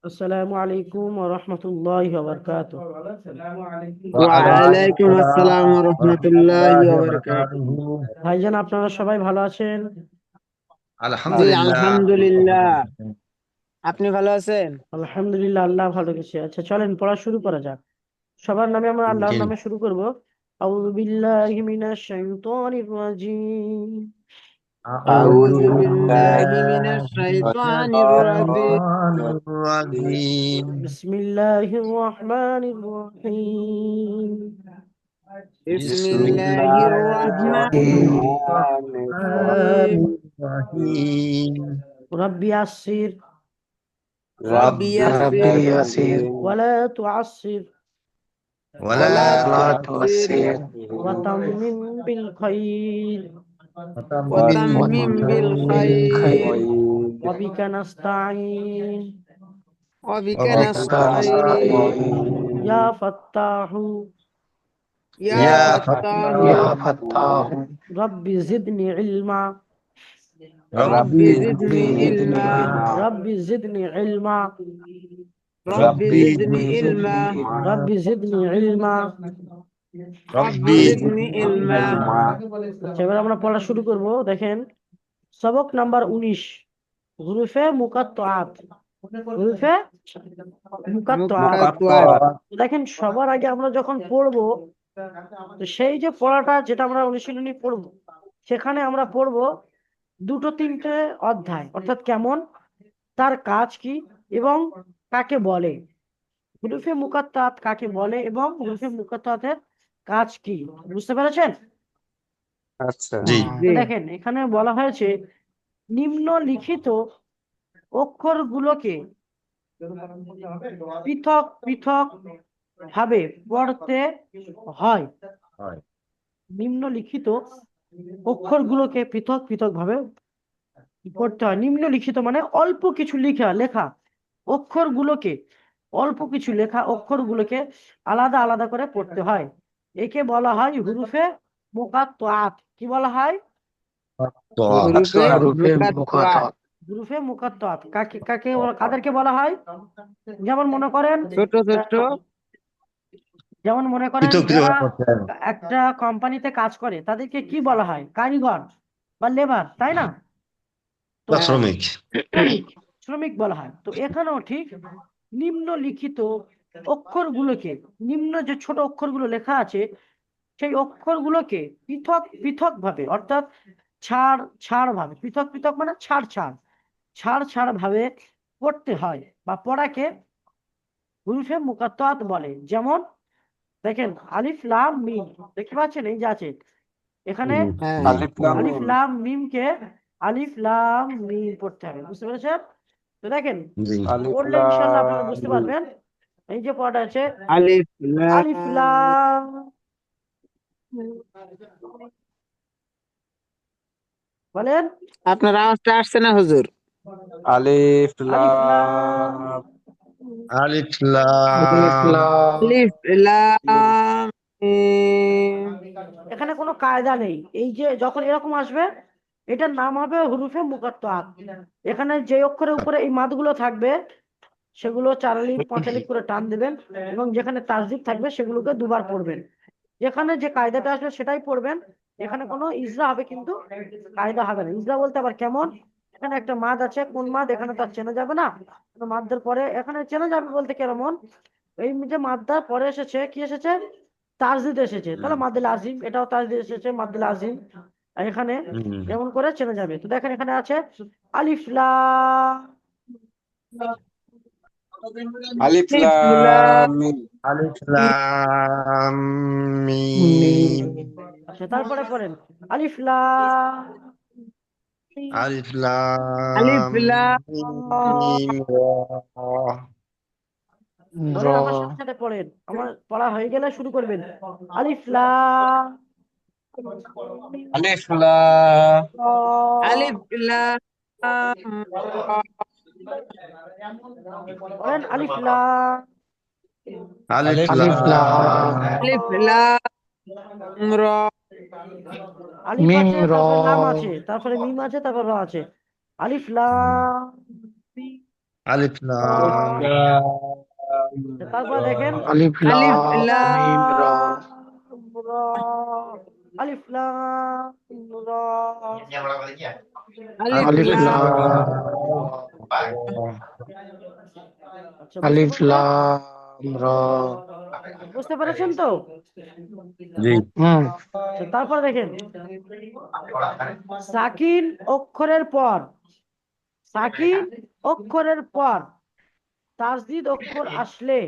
আসসালামু আলাইকুম ওয়া রাহমাতুল্লাহি ওয়া বারাকাতুহু। ওয়ালাইকুম ওয়ালাইকুম আসসালাম আসসালাম ওয়া রাহমাতুল্লাহি রহমতুল্লাহি ওয়া ওয়া বারাকাতুহু। বারাকাতুহু। ভাইজান, আপনারা সবাই ভালো আছেন? জি আলহামদুলিল্লাহ, আমি তো ভালো আলহামদুলিল্লাহ। আছি। আপনি ভালো আছেন? আলহামদুলিল্লাহ, আল্লাহ ভালো রেখেছে। আচ্ছা, চলেন পড়া শুরু করা যাক। সবার নামে আমরা জি। আল্লাহর নামে শুরু করব। আউযু বিল্লাহি মিনাশ শাইতানির রাজিম। আউযু আউযু বিল্লাহি মিনাশ বিল্লাহি মিনাশ শাইতানির রাজিম। শাইতানির রাজিম। বিসমিল্লাহির রাহমানির রাহিম। বিসমিল্লাহির বিসমিল্লাহির রাহমানির রহিম। রহমানির রহিম। রাব্বি ইয়াসসির রাব্বি রাব্বি ইয়াসসির ইয়াসির ওয়া লা তুআসসির ওয়ালা ওয়া লা তুআসসির তুআসসির ওয়া তাম্মিম বিল খাইর ওয়া ওয়াতাম্মিম তাম্মিম বিল বিল খাইর খাইর ওয়া বিকা নাস্তাঈন। ওয়া ওয়া বিকা বিকা নাস্তাঈন। নাস্তাঈন। ইয়া ফাত্তাহু ইয়া ইয়া ফাত্তাহু ফাত্তাহু ইয়া ফাত্তাহু রব্বি জিদনি ইলমা রাব্বি রাব্বি জিদনি জিদনি ইলমা রব্বি জিদনি ইলমা রাব্বি রাব্বি জিদনি ইলমা জিদনি রব্বি জিদনি ইলমা। রাব্বি রাব্বি জিদনি জিদনি ইলমা। ইলমা। আচ্ছা, এবার আমরা পড়া শুরু করব। দেখেন, সবক নাম্বার 19, হুরুফে মুকাত্তাআত। হুরুফে মুকাত্তাআত। মুকাত্তাত। মুকাত্তাআত। দেখেন, সবার আগে আমরা যখন পড়বো, তো সেই যে পড়াটা যেটা আমরা অনুশীলনী পড়বো, সেখানে আমরা পড়বো দুটো তিনটে অধ্যায়, অর্থাৎ কেমন, তার কাজ কি এবং কাকে বলে, হুরুফে মুকাত্তাত কাকে বলে এবং হুরুফে মুকাত্তাতের কাজ কি। বুঝতে পেরেছেন? আচ্ছা। জি। জি। তো দেখেন, এখানে বলা হয়েছে নিম্নলিখিত অক্ষরগুলোকে পৃথক পৃথক ভাবে পড়তে হয়। হয়। নিম্নলিখিত অক্ষরগুলোকে পৃথক পৃথক ভাবে পড়তে হয়। নিম্নলিখিত মানে অল্প কিছু লেখা লেখা অক্ষরগুলোকে, অল্প কিছু লেখা অক্ষরগুলোকে আলাদা আলাদা করে পড়তে হয়। একে বলা হয় হুরুফে মুকাত্তাআত। কি বলা হয়? হুরুফে হুরুফে মুকাত্তাত। মুকাত্তাআত। হুরুফে মুকাত্তাআত কাকে কাকে কাদেরকে বলা হয়? যেমন মনে করেন, ছোট ছোট। যেমন মনে করেন পৃথক পৃথক যারা করতে হয়। একটা কোম্পানিতে কাজ করে তাদেরকে কি বলা হয়? কারিগর বা লেবার, তাই না? তো বা হ্যাঁ। শ্রমিক। শ্রমিক, শ্রমিক বলা হয়। তো এখানেও ঠিক নিম্নলিখিত অক্ষরগুলোকে, নিম্ন যে ছোট অক্ষরগুলো লেখা আছে, সেই অক্ষরগুলোকে পৃথক পৃথক ভাবে, অর্থাৎ ছাড় ছাড় ভাবে, পৃথক পৃথক মানে ছাড় ছাড়, ছাড় ছাড় ভাবে পড়তে হয় বা পড়াকে হুরুফে মুকাত্তাত বলে। যেমন দেখেন, আলিফ লাম মিম দেখতে পাচ্ছেন, এই যে আছে এখানে হ্যাঁ। জি। আলিফ লাম আলিফ মিম। লাম মিমকে আলিফ লাম মিম পড়তে হবে। বুঝতে পেরেছেন? তো দেখেন, জি। আলিফ পড়লে ইনশাল্লাহ আপনারা লাম বুঝতে মিম। পারবেন। এই যে পড়াটা আছে, আলিফ আলিফ লাম মিম। লাম, বলেন আপনার আওয়াজটা আসছে না হুজুর? আলিফ আলিফ লাম। লাম। আলিফ আলিফ লাম। লাম। আলিফ লাম মিম। এখানে কোনো কায়দা নেই। এই যে যখন এরকম আসবে, এটার নাম হবে হুরুফে মুকাত্তাত। এখানে যে অক্ষরের উপরে এই মাদগুলো থাকবে, সেগুলো 4 আলিফ 5 আলিফ করে টান দেবেন, এবং যেখানে তাসদিদ থাকবে সেগুলোকে দুবার পড়বেন। যেখানে যে কায়দাটা আসবে সেটাই পড়বেন। এখানে কোনো ইজরা হবে কিন্তু কায়দা হবে না। ইজরা বলতে আবার কেমন? এখানে একটা মাদ আছে, কোন মাদ এখানে তো আর চেনা যাবে না। তো মাদদের পরে এখানে চেনা যাবে বলতে কেমন, এই যে মাদদার পরে এসেছে, কি এসেছে? তাসদিদ এসেছে, তাহলে মাদ্দুল আজিম, এটাও তাসদিদ এসেছে, মাদ্দুল আজিম। আর এখানে হুম। এমন করে চেনা যাবে। তো দেখেন, এখানে আছে আলিফ লাম। আলিফ আলিফ লাম লাম মিম। আলিফ লাম মিম। মিম। আচ্ছা, তারপরে পড়েন আলিফ লাম মিম। আলিফ আলিফ লাম লাম মিম র। পড়েন, আমার র। সাথে সাথে পড়েন। আমার পড়া হয়ে গেলে শুরু করবেন। আলিফ লাম মিম, আলিফ লাম। র। আলিফ লাম রা। পড়েন আলিফ লাম আলিফ আলিফ লাম মিম, র। লাম লাম রা। আলিফ মিম আছে, র। তারপরে লাম আছে, তারপরে মিম আছে, তারপর র আছে। আলিফ লাম মিম, আলিফ লাম তারপর দেখেন আলিফ আলিফ লাম লাম মিম রা রা, আলিফ লাম রা। আলিফ আলিফ লাম লাম আচ্ছা, আলিফ লাম রা বুঝতে পেরেছেন তো? জি হুম আচ্ছা, তারপর দেখেন সাকিন অক্ষরের পর, সাকিন অক্ষরের পর তাসদিদ অক্ষর আসলে,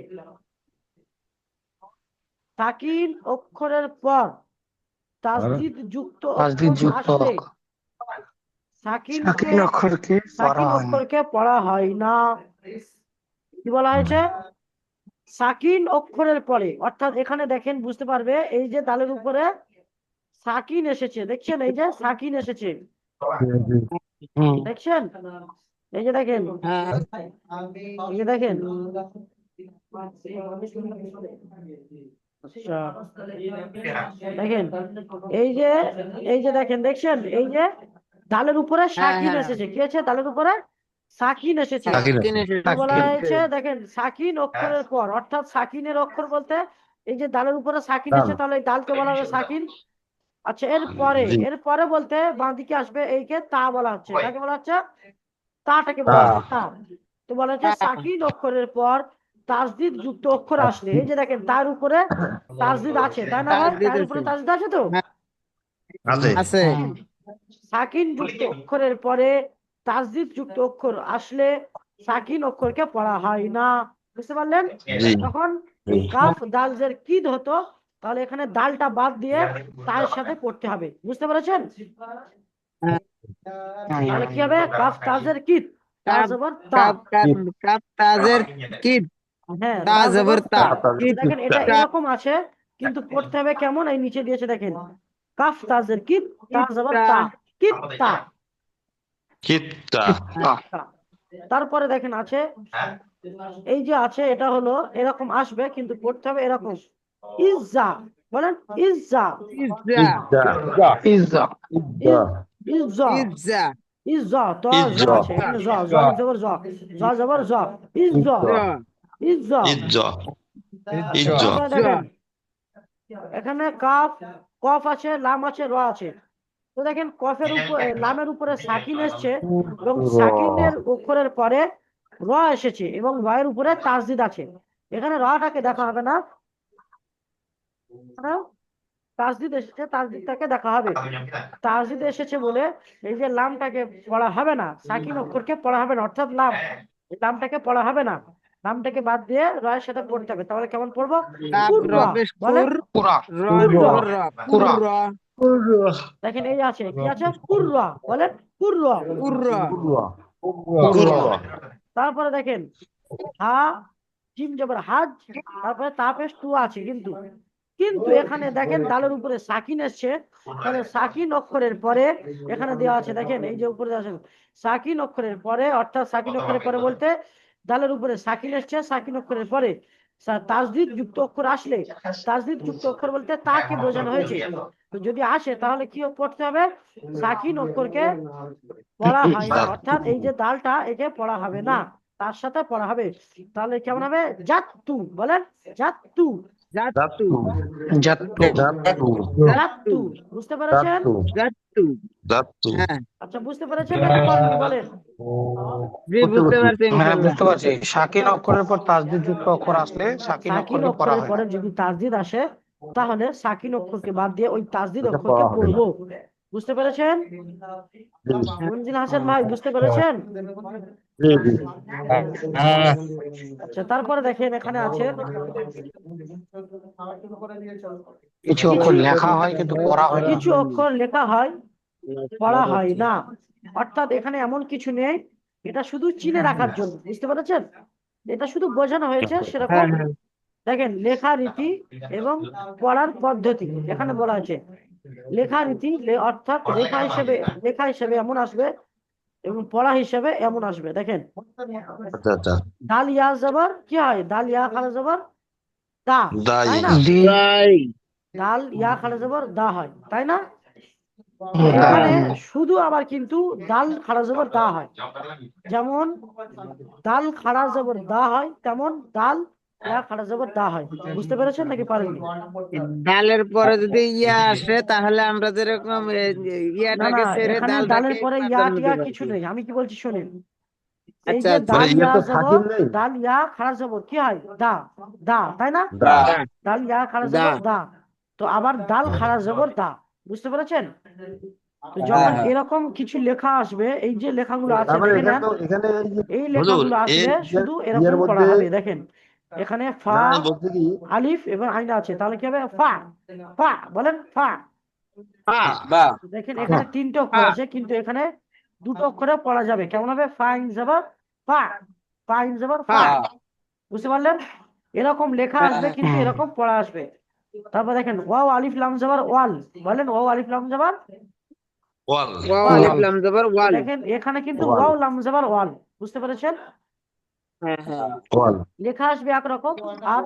সাকিন অক্ষরের পর তাসদিদ যুক্ত তাসদিদ অক্ষর যুক্ত আসলে সাকিনকে সাকিন অক্ষরকে পড়া সাকিন হয় না। অক্ষরকে পড়া হয় না। কি বলা হয়েছে? সাকিন অক্ষরের পরে, অর্থাৎ এখানে দেখেন বুঝতে পারবে, এই যে দালের উপরে সাকিন এসেছে, দেখছেন? এই যে সাকিন এসেছে, হুম দেখছেন? এই যে দেখেন, হ্যাঁ এই যে দেখেন। আচ্ছা, দেখেন এই যে, এই যে দেখেন, দেখছেন? এই যে দালের উপরে হ্যাঁ সাকিন হ্যাঁ এসেছে, কি আছে? দালের উপরে সাকিন এসেছে। সাকিন কি বলা সাকিন হয়েছে? দেখেন সাকিন অক্ষরের পর, অর্থাৎ সাকিনের অক্ষর বলতে এই যে দালের উপরে সাকিন এসেছে, তাহলে এই দালকে বলা হবে সাকিন। আচ্ছা, এর পরে, এর পরে বলতে বাঁ দিকে আসবে এইকে তা বলা হচ্ছে, কাকে বলা হচ্ছে? তাটাকে বলা হচ্ছে তা। তো বলা হচ্ছে সাকিন অক্ষরের পর তাসদিদ যুক্ত অক্ষর আসলে, এই যে দেখেন তার উপরে তাসদিদ আছে, তাই না ভাই? তাসদিদ তার আছে উপরে তাসদিদ আছে তো? হ্যাঁ আছে আছে সাকিন যুক্ত অক্ষরের পরে তাসদিদ যুক্ত অক্ষর আসলে সাকিন অক্ষরকে পড়া হয় না। বুঝতে পারলেন? জি তখন কাফ দাল জের কিদ হতো, তাহলে এখানে দালটা বাদ দিয়ে তার সাথে পড়তে হবে। বুঝতে পেরেছেন? হ্যাঁ তাহলে কি হবে? কাফ তাজের কিদ, তা কাপ জবর তা। কাপ কাপ কাপ তাজের কিদ হ্যাঁ, তা তা জবর জবর তা তা। কিদ দেখেন এটা তা এরকম আছে, কিন্তু পড়তে হবে কেমন? এই নিচে দিয়েছে দেখেন, কাফ তাজের কিদ, তা কিদ জবর তা তা, কিদ তা। কিত্তা তা। তারপরে দেখেন আছে, এই যে আছে, এটা হলো এরকম আসবে, কিন্তু পড়তে হবে এরকম, ইজ্জা। বলেন Itza, pizza pizza is, Itza, pizza Itza. তো জ ইজ্জা আছে এখানে, জ জ জবর জ, জ জবর জ, Itza, pizza Itza. Itza Itza তারপরে দেখেন এখানে কাফ, কফ আছে, লাম আছে, র আছে। তো দেখেন কফের উপরে, লামের উপরে সাকিন এসছে, এবং সাকিনের অক্ষরের পরে র এসেছে, এবং রয়ের উপরে তাসদিদ আছে। এখানে রটাকে দেখা হবে না, হ্যাঁ? তাসদিদ এসেছে, তাসদিদটাকে দেখা হবে। তাসদিদ এসেছে বলে এই যে লামটাকে পড়া হবে না, সাকিন অক্ষরকে পড়া হবে না, অর্থাৎ লাম, এই লামটাকে পড়া হবে না, লামটাকে বাদ দিয়ে রয়ের সাথে পড়তে হবে। তাহলে কেমন পড়বো? কাপ কুররা। রবেশ বলেন কুর কুরা র কুররা। জবর র কুরা কুর দেখেন এই আছে, কি আছে? কুররা। বলেন কুররা। কুর কুরা তারপরে দেখেন হা, জিম জবর হাজ, তারপরে তাপেশ টু আছে, কিন্তু কিন্তু এখানে দেখেন দালের উপরে সাকিন এসছে, তাহলে সাকিন অক্ষরের পরে এখানে দেওয়া আছে, দেখেন এই যে উপরে আছে সাকিন অক্ষরের পরে, অর্থাৎ সাকিন অক্ষরের পরে বলতে দালের উপরে সাকিন এসছে, সাকিন অক্ষরের পরে তাসদিদ যুক্ত অক্ষর আসলে, তাসদিদ যুক্ত অক্ষর বলতে তাকে বোঝানো হয়েছে। তো যদি আসে তাহলে কি পড়তে হবে? সাকিন অক্ষরকে পড়া হয় না, অর্থাৎ এই যে দালটা, একে পড়া হবে না, তার সাথে পড়া হবে। তাহলে কেমন হবে? জাত্তু। বলেন জাত্তু, জাতু জাত্তু জাত্তু। বুঝতে পেরেছেন? জাতু জাত্তু হ্যাঁ আচ্ছা, বুঝতে পেরেছেন নাকি পারেননি? বলেন। জি বুঝতে পারছি হ্যাঁ ইনশাল্লাহ বুঝতে পারছি। সাকিন অক্ষরের পর তাসদিদ যুক্ত অক্ষর আসলে সাকিন সাকিন অক্ষরকে পড়া অক্ষরের হয় না। পরে যদি তাসদিদ আসে, তাহলে সাকিন অক্ষরকে বাদ দিয়ে ওই তাসদিদ অক্ষরকে পড়বো। বুঝতে পেরেছেন? মনজিল হাসান ভাই, বুঝতে পেরেছেন? আচ্ছা, তারপরে দেখেন এখানে আছে কিছু অক্ষর লেখা হয় কিন্তু পড়া হয় না। কিছু অক্ষর লেখা হয়, পড়া হয় না, অর্থাৎ এখানে এমন কিছু নেই, এটা শুধু চিনে রাখার জন্য। বুঝতে পেরেছেন? এটা শুধু বোঝানো হয়েছে সেরকম। হ্যাঁ হ্যাঁ দেখেন লেখা রীতি এবং পড়ার পদ্ধতি এখানে বলা হয়েছে। লেখা রীতি অর্থাৎ লেখা হিসেবে এমন আসবে, এবং পড়া হিসেবে এমন আসবে। দেখেন আচ্ছা আচ্ছা দাল ইয়া জবর কি হয়? দাল ইয়া খালা জবর দা, দাই তাই না? দি তাই দাল ইয়া খালা জবর দা হয়, তাই না? এখানে শুধু আবার কিন্তু দাল খাড়া জবর দা হয়, যেমন দাল খাড়া জবর দা হয় তেমন দাল ইয়া খাড়া জবর দা হয়। বুঝতে পেরেছেন নাকি পারেননি? ডালের পরে যদি ইয়া আসে তাহলে আমরা যেরকম না ইয়াটাকে ছেড়ে এখানে ডালটাকে দালের পরে ইয়া প্রাধান্য টিয়া দেব আর কিছু কি। নেই, আমি কি বলছি শোনেন। এই আচ্ছা যে আচ্ছা। দাল ইয়া জবর, দাল ইয়া খাড়া জবর কি হয়? দা, দা, তাই না? দা দাল ইয়া খাড়া দা জবর দা। তো আবার দাল খাড়া জবর দা। বুঝতে পেরেছেন? তো হ্যাঁ যখন হ্যাঁ। এরকম কিছু লেখা আসবে, এই যে লেখাগুলো আছে তার মানে দেখে এখানে নেন, তো এখানে এই যে এই হুজুর লেখাগুলো এর আসলে শুধু ইয়ের এরকম পড়া মধ্যে হবে। দেখেন এখানে ফা, না আমি বলছি কি আলিফ এবং আইনা আছে, তাহলে কি হবে? ফা, ফা বলেন ফা। বা দেখেন এখানে তিনটে অক্ষর আছে, কিন্তু এখানে দুটো অক্ষরে পড়া যাবে। কেমন হবে? ফা ইন জবর ফা, ফা ইন জবর ফা। বুঝতে পারলেন? এরকম লেখা আসবে কিন্তু এরকম পড়া আসবে। তারপর দেখেন ওয়াও আলিফ লাম জবর ওয়াল, বলেন ওয়াও আলিফ লাম জবর। ওয়াল ওয়াও আলিফ লাম জবর ওয়াল। দেখেন এখানে কিন্তু ওয়াল ওয়াও লাম জবর ওয়াল। বুঝতে পেরেছেন? হ্যাঁ হ্যাঁ। ওয়াল লেখা আসবে একরকম, আর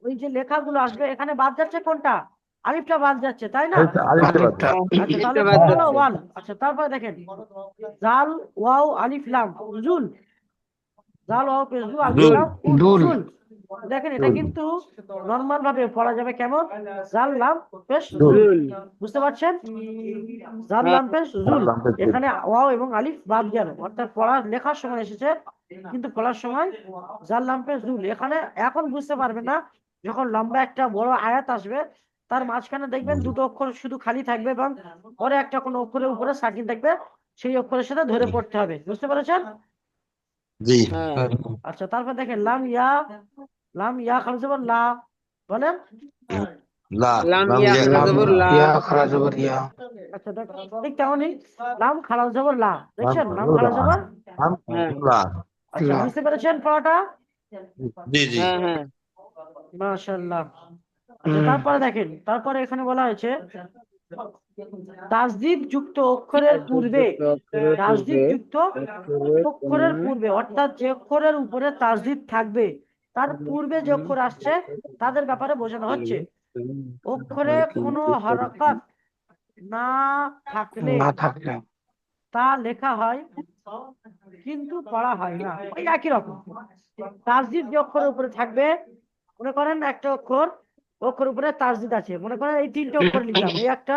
ওই যে লেখাগুলো আসবে এখানে বাদ যাচ্ছে কোনটা? আলিফটা বাদ যাচ্ছে, তাই না? এই তো আরেকটা কথা। আচ্ছা তাহলে এটা কি বাদ হলো? যাচ্ছে। ওয়াল। আচ্ছা তারপরে দেখেন জাল ওয়াও আলিফ লাম জুল, জাল ওয়াও পেশ দু আলিফ জুল লাম দুল। জুল। দেখেন এটা কিন্তু নরমাল ভাবে পড়া যাবে কেমন? জাল লাম পেশ দুল জুল। জুল। বুঝতে পারছেন? জাল হ্যাঁ লাম পেশ জুল। আল্লাহ হাফেজ। এখানে ওয়াও এবং আলিফ বাদ গেল, অর্থাৎ পড়ার লেখার সময় এসেছে কিন্তু পড়ার সময় জাল লাম পেশ জুল। এখানে এখন বুঝতে পারবেন না, যখন লম্বা একটা বড় আয়াত আসবে তার মাঝখানে দেখবেন দুটো অক্ষর শুধু খালি থাকবে এবং পরে একটা কোনো অক্ষরের উপরে সাকিন থাকবে, সেই অক্ষরের সাথে ধরে পড়তে হবে। বুঝতে পেরেছেন? জি হ্যাঁ। আচ্ছা তারপর দেখেন লাম ইয়া, লাম ইয়া খালি জবর লা, বলেন। লা লাম লাম ইয়া ইয়া খারা লাম জবর লা। ইয়া খারা জবর ইয়া। আচ্ছা ঠিক তেমনই লাম খালা জবর লা, নাম দেখছেন লাম হলো খালা লা। জবর। নাম হ্যাঁ লা। আচ্ছা লা। বুঝতে পেরেছেন পড়াটা? জি জি হ্যাঁ হ্যাঁ। মাশাআল্লাহ। আচ্ছা তারপরে দেখেন, তারপরে এখানে বলা হয়েছে তাসদিদ যুক্ত অক্ষরের পূর্বে, অক্ষরের তাসদিদ পূর্বে যুক্ত অক্ষরের অক্ষরের পূর্বে, অর্থাৎ যে অক্ষরের উপরে তাসদিদ থাকবে তার পূর্বে যে অক্ষর আসছে তাদের ব্যাপারে বোঝানো হচ্ছে। অক্ষরে কোনো হরকত না থাকলে না থাকলে তা লেখা হয় কিন্তু পড়া হয় না, ওই একই রকম। তাসদিদ যে অক্ষরের উপরে থাকবে, মনে করেন একটা অক্ষর, অক্ষর উপরে তাসদিদ আছে, মনে করেন এই তিনটে অক্ষর লিখলাম, এই একটা,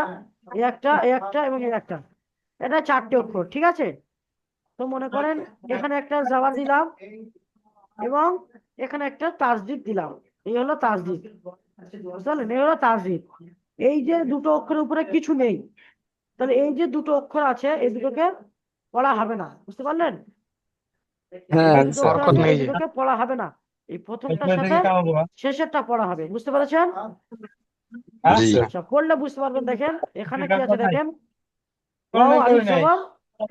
এই একটা, এই একটা এবং এই একটা, এটা চারটে অক্ষর, ঠিক আছে? তো মনে করেন এখানে একটা জাবার দিলাম এবং এখানে একটা তাসদিদ দিলাম, এই হলো তাসদিদ। বুঝতে পারলেন? এই হলো তাসদিদ। এই যে দুটো অক্ষরের উপরে কিছু নেই, তাহলে এই যে দুটো অক্ষর আছে এই দুটোকে পড়া হবে না। বুঝতে পারলেন? হ্যাঁ এই দুটো আচ্ছা। অক্ষর বরকত আছে নেই এই যে। দুটোকে পড়া হবে না, এই প্রথমটার সাথে শেষেরটা পড়া হবে। বুঝতে পেরেছেন? জি আচ্ছা পড়লে বুঝতে পারবেন। দেখেন এখানে কি আছে, দেখেন ওয়াও আলিফ জবর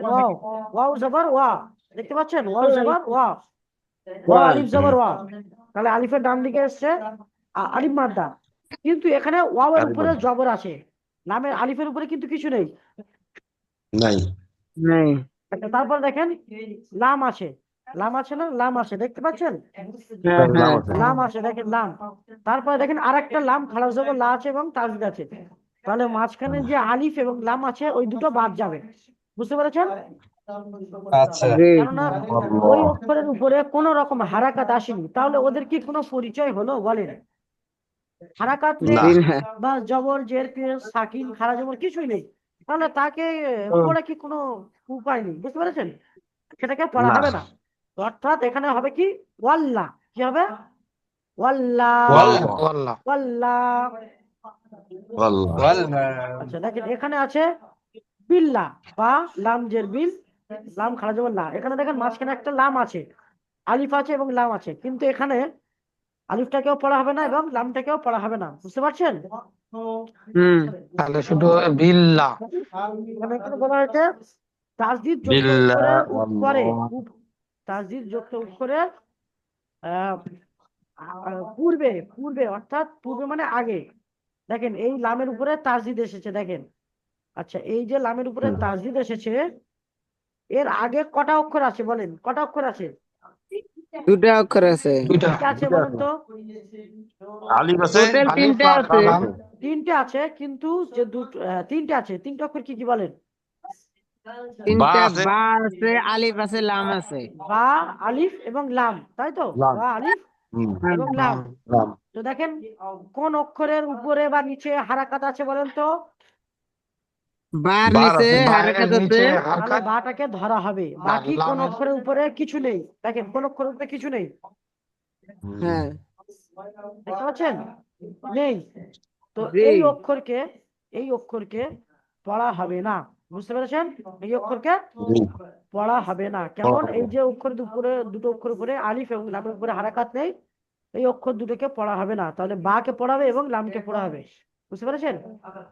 ওয়াও, ওয়াও জবর ওয়া, দেখতে পাচ্ছেন? ওয়াও জবর ওয়া, ওয়া আলিফ জবর ওয়া, তাহলে আলিফের ডান দিকে এসছে আলিফ মাদ্দা, কিন্তু এখানে ওয়াও এর উপরে জবর আছে, নামের আলিফের উপরে কিন্তু কিছু নেই। নাই নাই। আচ্ছা তারপর দেখেন লাম আছে, লাম আছে না? লাম আছে, দেখতে পাচ্ছেন? হ্যাঁ হ্যাঁ। লাম আছে, দেখেন লাম। তারপরে দেখেন আরেকটা লাম খাড়া জবর লা আছে এবং তাসদিদ আছে, তাহলে মাঝখানে যে আলিফ এবং লাম আছে ওই দুটো বাদ যাবে। বুঝতে পেরেছেন? জি। কেননা ওই অক্ষরের উপরে কোন রকম হারাকাত আসেনি, তাহলে ওদের কি কোনো পরিচয় হলো? বলেন, হারাকাত নেই না জি না। বা জবর জের পেশ সাকিন খাড়া জবর কিছুই নেই, তাহলে তাকে পড়ে কি কোনো উপায় নেই? বুঝতে পেরেছেন? সেটাকে পড়া না হবে না। অর্থাৎ এখানে হবে কি? ওয়াল্লা, কি হবে? ওয়াল্লা, ওয়াল ওয়াল্লাহ। ওয়াল্লা। ওয়াল আচ্ছা দেখেন এখানে আছে বিল্লা বা লাম জের বিল, লাম খাড়া জবর লা। এখানে দেখেন মাঝখানে একটা লাম আছে, আলিফ আছে এবং লাম আছে, কিন্তু এখানে আলিফটাকেও পড়া হবে না এবং লামটাকেও পড়া হবে না। বুঝতে পারছেন? হুম। তাহলে শুধু বিল্লাহ। মানে এখানে বলা হয়েছে তাসদিদ যুক্ত বিল্লাহ অক্ষরের উপরে, ওয়াল্লাহ তাসদিদ যুক্ত অক্ষরের আহ, পূর্বে, পূর্বে অর্থাৎ পূর্বে মানে আগে। দেখেন এই লামের উপরে তাসদিদ এসেছে, দেখেন। আচ্ছা এই যে লামের উপরে তাসদিদ এসেছে, এর আগে কটা অক্ষর আছে বলেন? কটা অক্ষর আছে? দুটা অক্ষর আছে। দুইটা। কি আছে বলেন তো? আলিফ আছে টোটাল আলিফ তিনটা লাম আছে। লাম। তিনটে আছে কিন্তু যে দুটো তিনটে আছে, তিনটে অক্ষর কি কি বলেন? তিনটা আছে। বা আছে, আলিফ আছে, লাম আছে। বা, আলিফ এবং লাম, তাই তো? লাম। বা, আলিফ হুম, হ্যাঁ। এবং লাম। লাম। তো দেখেন কোন অক্ষরের উপরে বা নিচে হারাকাত আছে বলেন তো? বার বার নিচে আছে। হারাকাত আছে। নিচে তাহলে হারকাত বাটাকে ধরা হবে। আর বাকি কোন লামের অক্ষরের উপরে কিছু নেই। দেখেন কোন অক্ষরের উপরে কিছু নেই, হুম, হ্যাঁ, দেখতে পাচ্ছেন? নেই। তো জি। এই অক্ষরকে পড়া হবে না, বুঝতে পেরেছেন? এই অক্ষরকে জি। পড়া হবে না। কেমন? এই যে অক্ষরের উপরে, দুটো অক্ষর উপরে আলিফ এবং লামের উপরে হারাকাত নেই, এই অক্ষর দুটোকে পড়া হবে না। তাহলে বা কে পড়াবে এবং লামকে পড়া হবে, বুঝতে পেরেছেন?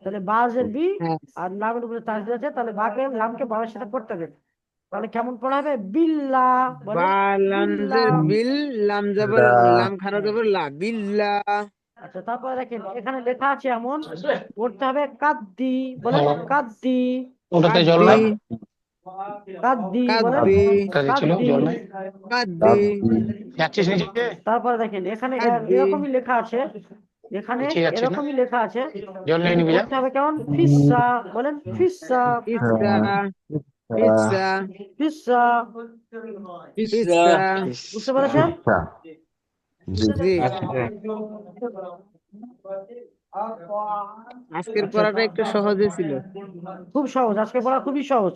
তাহলে বা জের বি হ্যাঁ, আর লামের উপরে তাসদিদ আছে, তাহলে বাকে লামকে বাবার সাথে পড়তে হবে। তাহলে কেমন পড়া হবে? বিল্লাহ, বলেন বা লামজের বিল্লাহ। বিল, লাম জবর লা। লাম খানা জবর লা, বিল্লা। আচ্ছা, তারপরে দেখেন এখানে লেখা আছে এমন পড়তে হবে কাদ্দি, বলেন কাদ্দি। ওটাতে জল কাদ্দি, নাই, কাদ্দি, বলেন কাদ্দি, ওটাতে ছিল কাদ্দি। জল নাই। কাদ্দি, যাচ্ছিস নিচে, তারপরে দেখেন এখানে কাদ্দি। এরকমই লেখা আছে, এখানে নিচে যাচ্ছিস না, এরকমই লেখা আছে। জল নিয়ে এখানে নিবি যা। পড়তে হবে কেমন? ফিসা, বলেন visa, pizza, pizza, visa. Pizza. বুঝতে পেরেছেন? আচ্ছা। জি। জি। আচ্ছা, আজকের আচ্ছা, পড়াটা একটু সহজে ছিল। খুব সহজ, আজকে পড়া খুবই সহজ।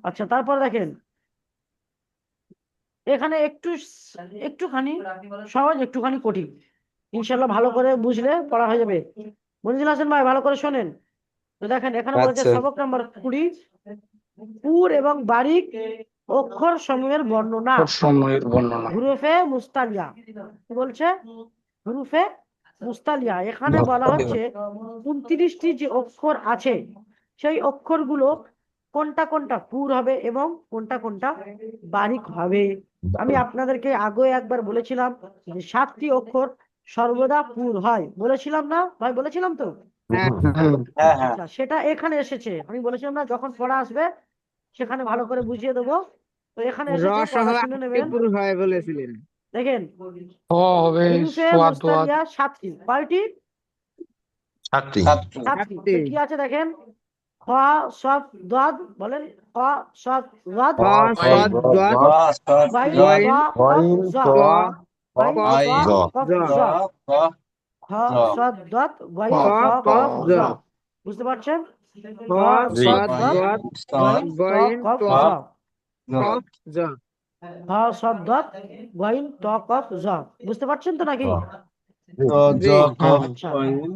আচ্ছা, তারপর দেখেন এখানে একটুখানি সহজ, একটুখানি কঠিন। ইনশাল্লাহ ভালো করে বুঝলে পড়া হয়ে যাবে। মনিরুল হাসান ভাই ভালো করে শোনেন। তো দেখেন এখানে বলেছে আচ্ছা। সবক নাম্বার 20, পুর এবং বারিক অক্ষর সমূহের বর্ণনা, ওর সময়ের বর্ণনা। হুরুফে মুস্তালিয়া। কি বলছে? হুরুফে মুস্তালিয়া। এখানে বলা হচ্ছে 29টি যে অক্ষর আছে, সেই অক্ষরগুলো কোনটা কোনটা পুর হবে এবং কোনটা কোনটা বারিক হবে। আমি আপনাদেরকে আগে একবার বলেছিলাম যে 7টি অক্ষর সর্বদা পুর হয়, বলেছিলাম না ভাই? বলেছিলাম তো। হ্যাঁ, আচ্ছা, সেটা এখানে এসেছে। আমি বলেছিলাম না, যখন পড়া আসবে সেখানে ভালো করে বুঝিয়ে দেবো। তো এখানে র এসেছে, সহ পড়াটা শুনে 8টি নেবেন। পুরু হয় বলেছিলেন। দেখেন হবে হুরুফে সোয়াদ দোয়াদ। মুস্তালিয়া 7টি, কয়টি? সাতটি। 7টি। সাতটি। কি আছে দেখেন? খ, সদ, দদ, বলেন খ, সদ, দদ, ক, খ, সদ, গ, দত, গাইন, ত, গইন, কফ, গইন, জ, ত, গাইন, ত, জ। কফ, জ, জ, খ, সদ, দদ, ক, গাইন, ত, ক, কফ, জ, জ। বুঝতে পারছেন? খ, খ, জি। সদ, দদ, দত, গাইন, ত, গইন, কফ, ত, জ। কফ, জ। খ, সদ, দদ, গাইন, ত, কফ, জ। বুঝতে পারছেন তো নাকি? জি। জি। আচ্ছা,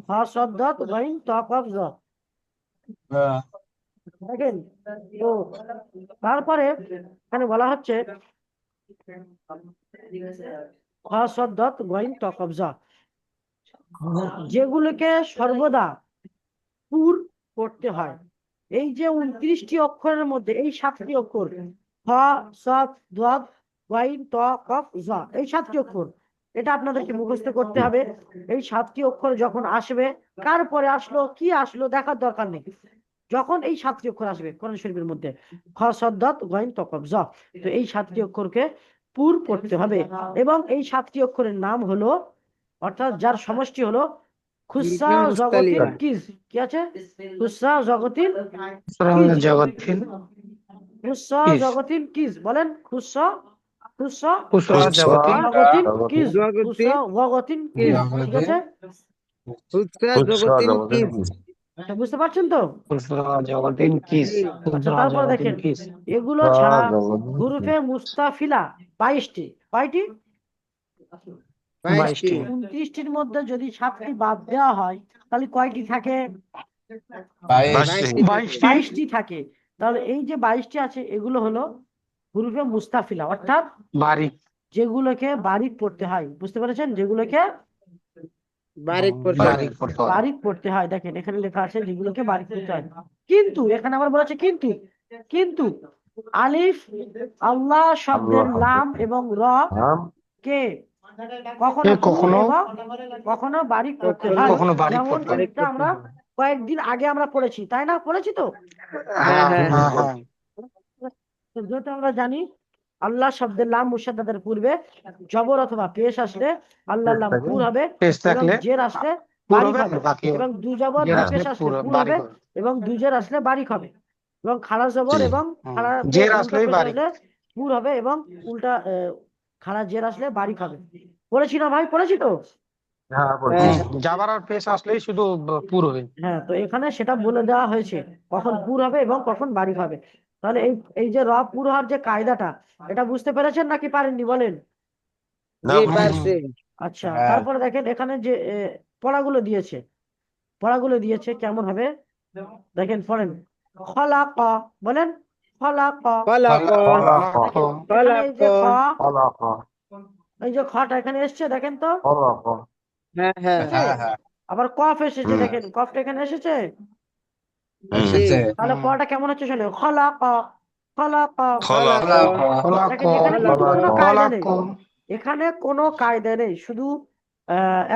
খ, সদ, দদ, গাইন, ত, কফ, জ। দেখেন তো তারপরে এখানে বলা হচ্ছে খ, সদ, দদ, গাইন, ত, কফ, জ, যেগুলোকে সর্বদা পুর করতে হয়। এই যে 29টি অক্ষরের মধ্যে এই 7টি অক্ষর খ, সদ, দদ, গাইন, ত, কফ, জ, এই 7টি অক্ষর, এটা আপনাদেরকে মুখস্থ করতে হবে। এই 7টি অক্ষর যখন আসবে, কার পরে আসলো কি আসলো দেখার দরকার নেই। যখন এই 7টি অক্ষর আসবে কোরআন শরীফের মধ্যে খ, সদ, দদ, গাইন, ত, কফ, জ, তো এই 7টি অক্ষরকে পুর করতে হবে। এবং এই 7টি অক্ষরের নাম হলো, অর্থাৎ যার সমষ্টি হলো খুসা হুরুফে জগতিন মুস্তালিয়া। কিস। কি আছে? খুসা জগতিন কিস, জগৎহীন খুসা কিস, জগতিন কিস, বলেন খুসা, খুসা কুসরা খুচরা জগৎহীন জগতিন জগতিন কিস, খুসা জগতিন জগতিন কিস। ঠিক আছে? হুৎসা খুচরা জগতিন জগতিন কিস। কিস। এটা বুঝতে পারছেন তো? কুসরা জগৎহীন কিস, জি। আচ্ছা, কুসরা তারপর জগৎহীন দেখেন কিস। এগুলো খুচরা ছাড়া জগতিন কিস। হুরুফে মুস্তাফিলা 22টি। কয়টি? 22টি। 22টি। 29টির মধ্যে যদি 7টি বাদ দেওয়া হয় তাহলে কয়টি থাকে? 22টি। 22টি থাকে। 22টি 22টি থাকে। তাহলে এই যে 22টি আছে এগুলো হলো হুরুফে মুস্তাফিলা, অর্থাৎ বারিক, যেগুলোকে বারিক পড়তে হয়। বুঝতে পেরেছেন? যেগুলোকে বারিক পড়তে বারিক হয়। পড়তে হয়। বারিক পড়তে হয়। দেখেন এখানে লেখা আছে যেগুলোকে বারিক পড়তে হয়। কিন্তু এখানে আবার বলেছে কিন্তু, কিন্তু আলিফ, আল্লাহ শব্দের আল্লাহ লাম এবং র নাম কে কখনো পুর কখনো এবং কখনো বারিক করতে হয়। কখনো বারিক যেমন পড়তে হয়। বারিক এটা করতে আমরা হয়। কয়েকদিন আগে আমরা পড়েছি, তাই না? পড়েছি তো। হ্যাঁ, হ্যাঁ হ্যাঁ। হ্যাঁ হ্যাঁ। তো যেহেতু আমরা জানি আল্লাহ শব্দের লাম মুশাদ্দাদের পূর্বে জবর অথবা পেশ আসলে আল্লাহ লাম পুর হবে পেশ এবং থাকলে জের আসলে পুর বারিক হবে, হবে। বাকি এবং দুই জবর জের দুই আসলে পেশ আসলে পুর পুর বারিক হবে হবে। এবং দুই জের আসলে বারিক হবে এবং খাড়া জবর জি। এবং হুম, খাড়া জের উল্টা আসলেই পেশ বারিক। আসলে পুর হবে এবং উল্টা খাড়া জের আসলে বারিক হবে। পড়েছি না ভাই, পড়েছি তো? হ্যাঁ বলছি। হ্যাঁ জাবার আর পেশ আসলেই শুধু পুর হবে। হ্যাঁ, তো এখানে সেটা বলে দেওয়া হয়েছে কখন পুর হবে এবং কখন বারিক হবে। তাহলে এই এই যে র পুর হওয়ার যে কায়দাটা, এটা বুঝতে পেরেছেন নাকি পারেননি বলেন? না জি বুঝছি। পারছি। আচ্ছা, হ্যাঁ তারপরে দেখেন এখানে যে পড়াগুলো দিয়েছে, পড়াগুলো দিয়েছে কেমন হবে দেখেন, পড়েন। খলাক, বলেন খলাক। ফলাক খলাক। দেখেন এখানে ফলাক এই যে খ, খলাক। এই যে খটা এখানে এসছে দেখেন তো, খলাক। হ্যাঁ হ্যাঁ আছে? আবার কফ এসেছে, হুম। দেখেন কফটা এখানে এসেছে। হুম। জি তাহলে পড়াটা কেমন হচ্ছে শুনে, খলাক খলাক। ফলাক খলাক দেখেন এখানে কিন্তু খলাক কোনো কায়দা খলাক নেই, এখানে কোনো কায়দা নেই, শুধু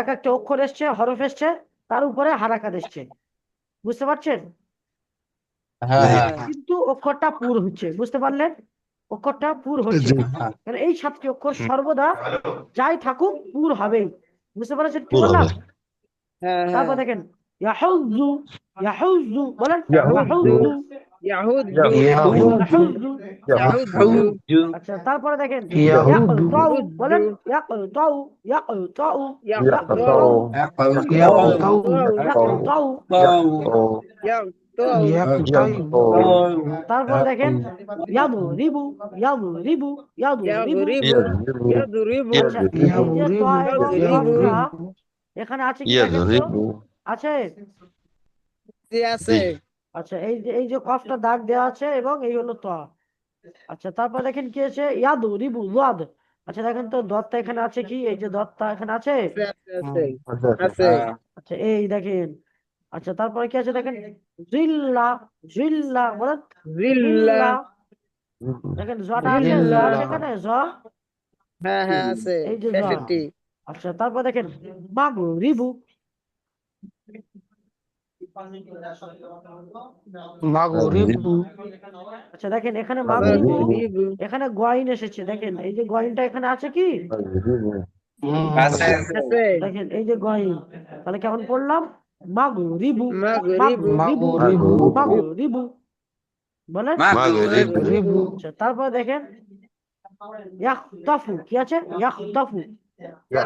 এক একটা অক্ষর এসছে, হরফ এসছে, তার উপরে হারাকাত এসছে, বুঝতে পারছেন? জি। হ্যাঁ কিন্তু অক্ষরটা পুর হচ্ছে, বুঝতে পারলেন? অক্ষরটা পুর হচ্ছে, জি। কারণ এই সাতটি অক্ষর সর্বদা যাই থাকুক পুর হবেই, বুঝতে পারছেন কি পুরো বললাম? হবে। হ্যাঁ তারপর হ্যাঁ দেখেন ইয়াহুযু, ইয়াহুযু বলেন, ইয়াহুদ্দু ইয়াহুযু, ইয়াহুদ্দু ইয়াহুযু। ইয়াহুদ্দু আচ্ছা, তারপরে দেখেন ইয়াহুদু ইয়াকতাউ, বলেন ইয়াকতাউ, ইয়াকতাউ, ইয়াকতাউ ইয়াকতাউ, ইয়াকতাউ ইয়াকতাউ। ইয়াকতাউ ইয়াকতাউ তারপরে দেখেন ইয়াদু রিবু, ইয়াদু রিবু, ইয়াদু রিবু। ইয়াদরিবু ইয়াদরিবু আচ্ছা, এই যে ত এবং ইয়াদরিবু কফটা এখানে আছে কি দেখেন তো, আছে? জি আছে আচ্ছা, এই যে কফটা দাগ দেওয়া আছে এবং এই হলো ত। আচ্ছা, তারপর দেখেন কি আছে, ইয়াদু রিবু ওয়াদ। আচ্ছা দেখেন তো দত্তা এখানে আছে কি, এই যে দত্তা এখানে আছে। আছে আছে আচ্ছা, এই দেখেন। আচ্ছা, তারপরে কি আছে দেখেন, জিল্লা, জিল্লা বলেন, জিল্লা জিল্লা। দেখেন জটা আছে, জ জিল্লা আছে এখানে, জ। হ্যাঁ হ্যাঁ আছে এই যে জ। 63 আচ্ছা, তারপর দেখেন মাগু রিবু, মাগরিবু আচ্ছা দেখেন এখানে মাগু রিবু, মাগরিবু এখানে গয়ন এসেছে, দেখেন এই যে গয়নটা এখানে আছে কি, আছে দেখেন এই যে গয়ন। তাহলে কেমন পড়লাম, মাগু রিবু, মাগু মাগরিবু রিবু, মাগরিবু মাগু রিবু, বলেন। মাগরিবু আচ্ছা, তারপর দেখেন ইয়াখতাফু, কি আছে ইয়াখতাফু।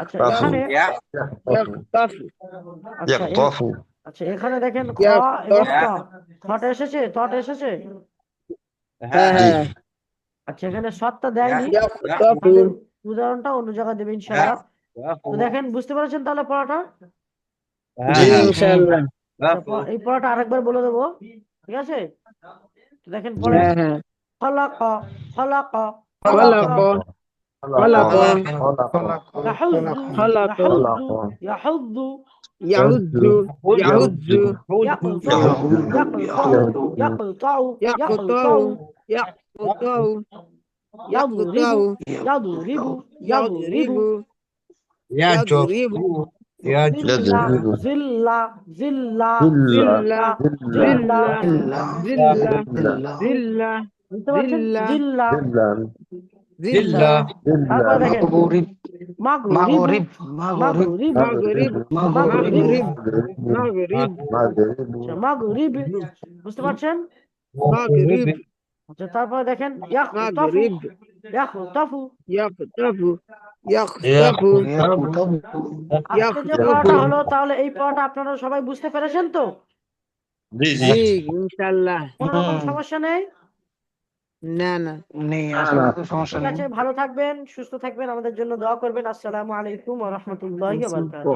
আচ্ছা এখানে, ইয়াকতাফু আচ্ছা আচ্ছা এখানে দেখেন খ এবং ত, খটা এসেছে, তটা এসেছে। হ্যাঁ হ্যাঁ আচ্ছা, এখানে সৎটা দেয়নি, ইয়াকতাফু আমাদের উদাহরণটা অন্য জায়গায় দেবে ইনশাআল্লাহ। তো দেখেন বুঝতে পারছেন তাহলে পড়াটা। জি ইনশাআল্লাহ আচ্ছা, এই পড়াটা আরেকবার বলে দেবো, ঠিক আছে? তো দেখেন পড়েন, হ্যাঁ হ্যাঁ খলাক, খলাক, খলাক খলাক ইয়াহুযু, খলাক ইয়াহুযু, ইয়াহুযু, ইয়াহুদ্দু ইয়াহুদ্দু ইয়াকতাউ, ইয়াকতাউ, ইয়াকতাউ, ইয়াকতাউ ইয়াকতাউ, ইয়াকতাউ ইয়াদরিবু, ইয়াদরিবু, ইয়াদরিবু, ইয়াদরিবু জিল্লা, জিল্লা, জিল্লা, জিল্লা জিল্লা। জিল্লা জিল্লা জিল্লা বুঝতে পারছেন, জিল্লা জিল্লা। জিল্লা তারপর দেখেন মাগরিব মাগরিব, মাগরিব মাগরিব, মাগরিব মাগরিব, মাগরিব আচ্ছা, মাগরিব। বুঝতে পারছেন? মাগরিব আচ্ছা, তারপরে দেখেন ইয়াখতাফু, মাগরিব ইয়াখতাফু। ইয়াকতাফু ইয়াকতাফু ইয়াকতাবু আজকে যে পড়াটা হলো, তাহলে এই পড়াটা আপনারা সবাই বুঝতে পেরেছেন তো? জি ইনশাআল্লাহ কোনো রকম সমস্যা নেই? না না নেই, আসলে কোনো সমস্যা ঠিক নেই। আছে, ভালো থাকবেন, সুস্থ থাকবেন, আমাদের জন্য দোয়া করবেন। আসসালামু আলাইকুম ওয়া রাহমাতুল্লাহি ওয়া বারাকাতুহু।